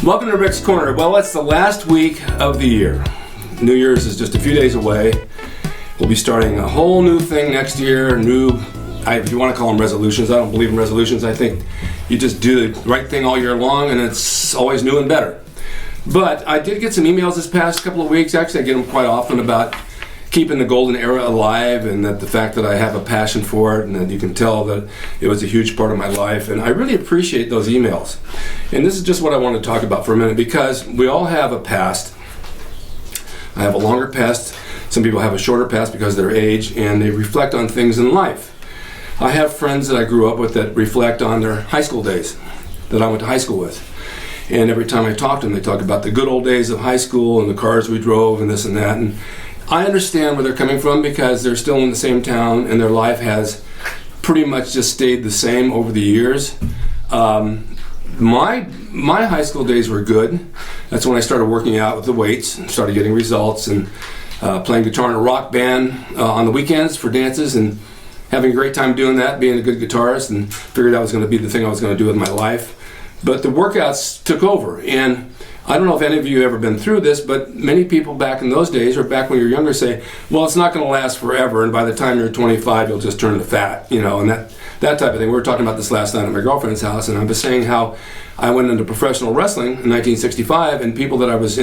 Welcome to Rick's Corner. Well, it's the last week of the year. New Year's is just a few days away. We'll be starting a whole new thing next year. If you want to call them resolutions, I don't believe in resolutions. I think you just do the right thing all year long and it's always new and better. But I did get some emails this past couple of weeks. Actually, I get them quite often about keeping the golden era alive, and that the fact that I have a passion for it, and that you can tell that it was a huge part of my life. And I really appreciate those emails. And this is just what I want to talk about for a minute, because we all have a past. I have a longer past. Some people have a shorter past because of their age, and they reflect on things in life. I have friends that I grew up with that reflect on their high school days that I went to high school with. And every time I talk to them, they talk about the good old days of high school and the cars we drove and this and that. And I understand where they're coming from, because they're still in the same town and their life has pretty much just stayed the same over the years. My high school days were good. That's when I started working out with the weights and started getting results, and playing guitar in a rock band on the weekends for dances, and having a great time doing that, being a good guitarist, and figured that was going to be the thing I was going to do with my life. But the workouts took over, and I don't know if any of you have ever been through this, but many people back in those days, or back when you were younger, say, well, it's not going to last forever, and by the time you're 25, you'll just turn to fat, and that type of thing. We were talking about this last night at my girlfriend's house, and I was saying how I went into professional wrestling in 1965, and people that I was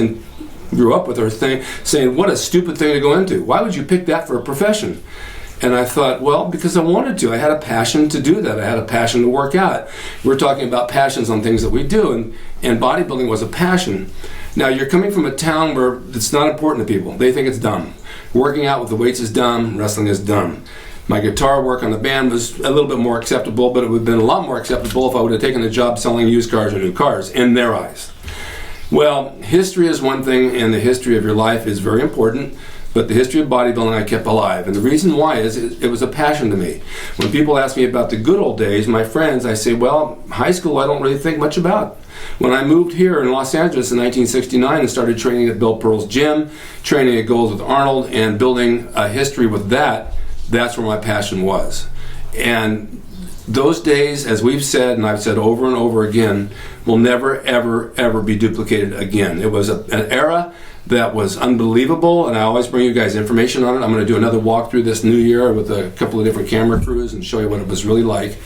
grew up with are saying, what a stupid thing to go into. Why would you pick that for a profession? And I thought, well, because I wanted to. I had a passion to do that. I had a passion to work out. We're talking about passions on things that we do, and bodybuilding was a passion. Now, you're coming from a town where it's not important to people. They think it's dumb. Working out with the weights is dumb. Wrestling is dumb. My guitar work on the band was a little bit more acceptable, but it would have been a lot more acceptable if I would have taken a job selling used cars or new cars, in their eyes. Well, history is one thing, and the history of your life is very important. But the history of bodybuilding I kept alive. And the reason why is it was a passion to me. When people ask me about the good old days, my friends, I say, well, high school I don't really think much about. When I moved here in Los Angeles in 1969 and started training at Bill Pearl's gym, training at Goals with Arnold, and building a history with that's where my passion was. And those days, as we've said, and I've said over and over again, will never, ever, ever be duplicated again. It was an era that was unbelievable, and I always bring you guys information on it. I'm going to do another walkthrough this new year with a couple of different camera crews and show you what it was really like.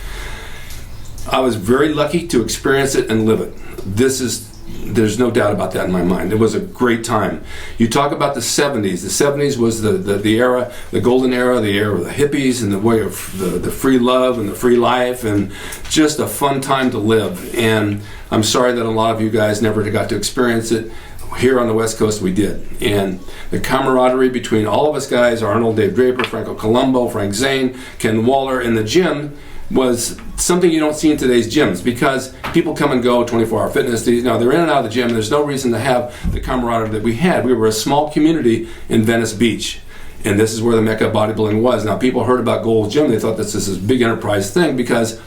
I was very lucky to experience it and live it. There's no doubt about that in my mind. It was a great time. You talk about the 70s. The 70s was the era, the golden era, the era of the hippies and the way of the free love and the free life, and just a fun time to live. And I'm sorry that a lot of you guys never got to experience it. Here on the West Coast we did. And the camaraderie between all of us guys, Arnold, Dave Draper, Franco Colombo, Frank Zane, Ken Waller, in the gym was something you don't see in today's gyms, because people come and go, 24-hour fitness, they're in and out of the gym. There's no reason to have the camaraderie that we had. We were a small community in Venice Beach, and this is where the mecca of bodybuilding was. Now, people heard about Gold's Gym, they thought this was this big enterprise thing, because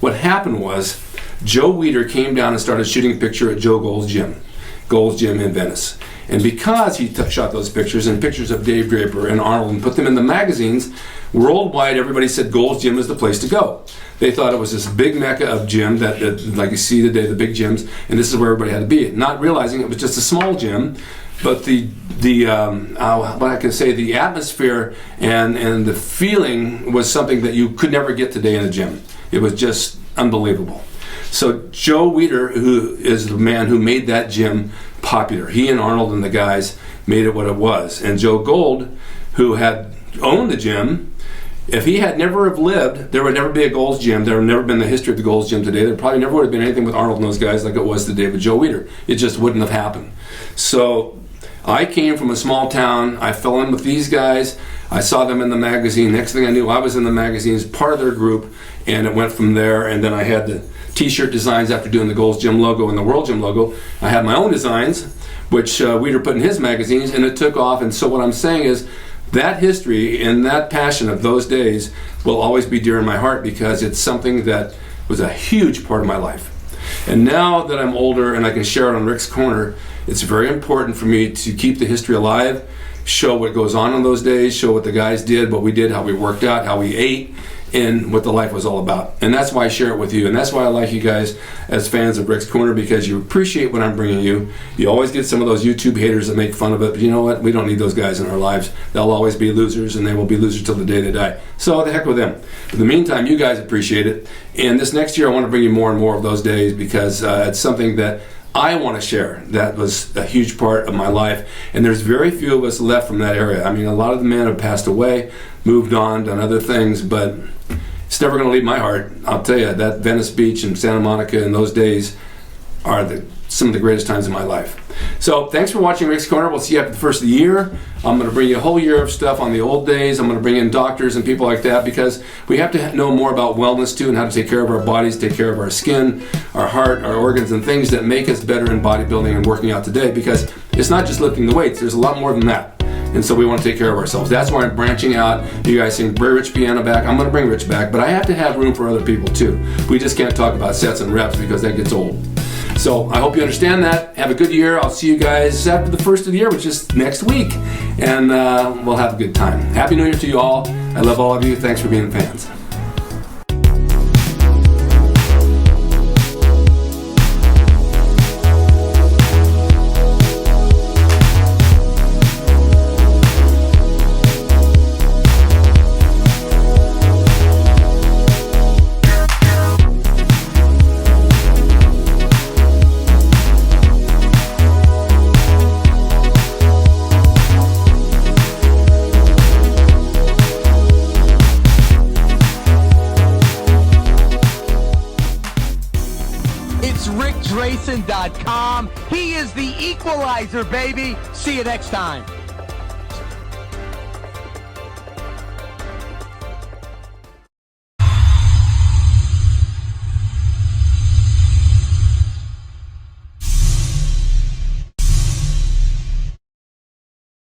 what happened was Joe Weider came down and started shooting a picture at Gold's Gym in Venice. And because he shot those pictures and pictures of Dave Draper and Arnold and put them in the magazines, worldwide everybody said Gold's Gym is the place to go. They thought it was this big mecca of gym that like you see today, the big gyms, and this is where everybody had to be. Not realizing it was just a small gym, but the atmosphere and the feeling was something that you could never get today in a gym. It was just unbelievable. So Joe Weider, who is the man who made that gym popular, he and Arnold and the guys made it what it was. And Joe Gold, who had owned the gym, if he had never have lived, there would never be a Gold's Gym. There would never been the history of the Gold's Gym today. There probably never would have been anything with Arnold and those guys like it was today with Joe Weider. It just wouldn't have happened. So I came from a small town. I fell in with these guys. I saw them in the magazine. Next thing I knew, I was in the magazines, part of their group, and it went from there. And then I had the t-shirt designs after doing the Gold's Gym logo and the World Gym logo. I had my own designs, which Weider put in his magazines, and it took off. And so what I'm saying is that history and that passion of those days will always be dear in my heart, because it's something that was a huge part of my life. And now that I'm older and I can share it on Rick's Corner, it's very important for me to keep the history alive, show what goes on those days, show what the guys did, what we did, how we worked out, how we ate, in what the life was all about. And that's why I share it with you. And that's why I like you guys as fans of Rick's Corner, because you appreciate what I'm bringing you. You always get some of those YouTube haters that make fun of it, but you know what? We don't need those guys in our lives. They'll always be losers, and they will be losers till the day they die. So the heck with them. In the meantime, you guys appreciate it. And this next year, I want to bring you more and more of those days, because it's something that I want to share. That was a huge part of my life, and there's very few of us left from that area. I mean, a lot of the men have passed away, moved on, done other things, but it's never going to leave my heart. I'll tell you, that Venice Beach and Santa Monica in those days are some of the greatest times of my life. So thanks for watching Rick's Corner. We'll see you after the first of the year. I'm going to bring you a whole year of stuff on the old days. I'm going to bring in doctors and people like that, because we have to know more about wellness too, and how to take care of our bodies, take care of our skin, our heart, our organs, and things that make us better in bodybuilding and working out today, because it's not just lifting the weights. There's a lot more than that. And so we want to take care of ourselves. That's why I'm branching out. You guys sing Bring Rich Piano back. I'm going to bring Rich back, but I have to have room for other people too. We just can't talk about sets and reps, because that gets old. So I hope you understand that. Have a good year. I'll see you guys after the first of the year, which is next week. And we'll have a good time. Happy New Year to you all. I love all of you. Thanks for being fans. drasin.com. He is the equalizer, baby. See you next time.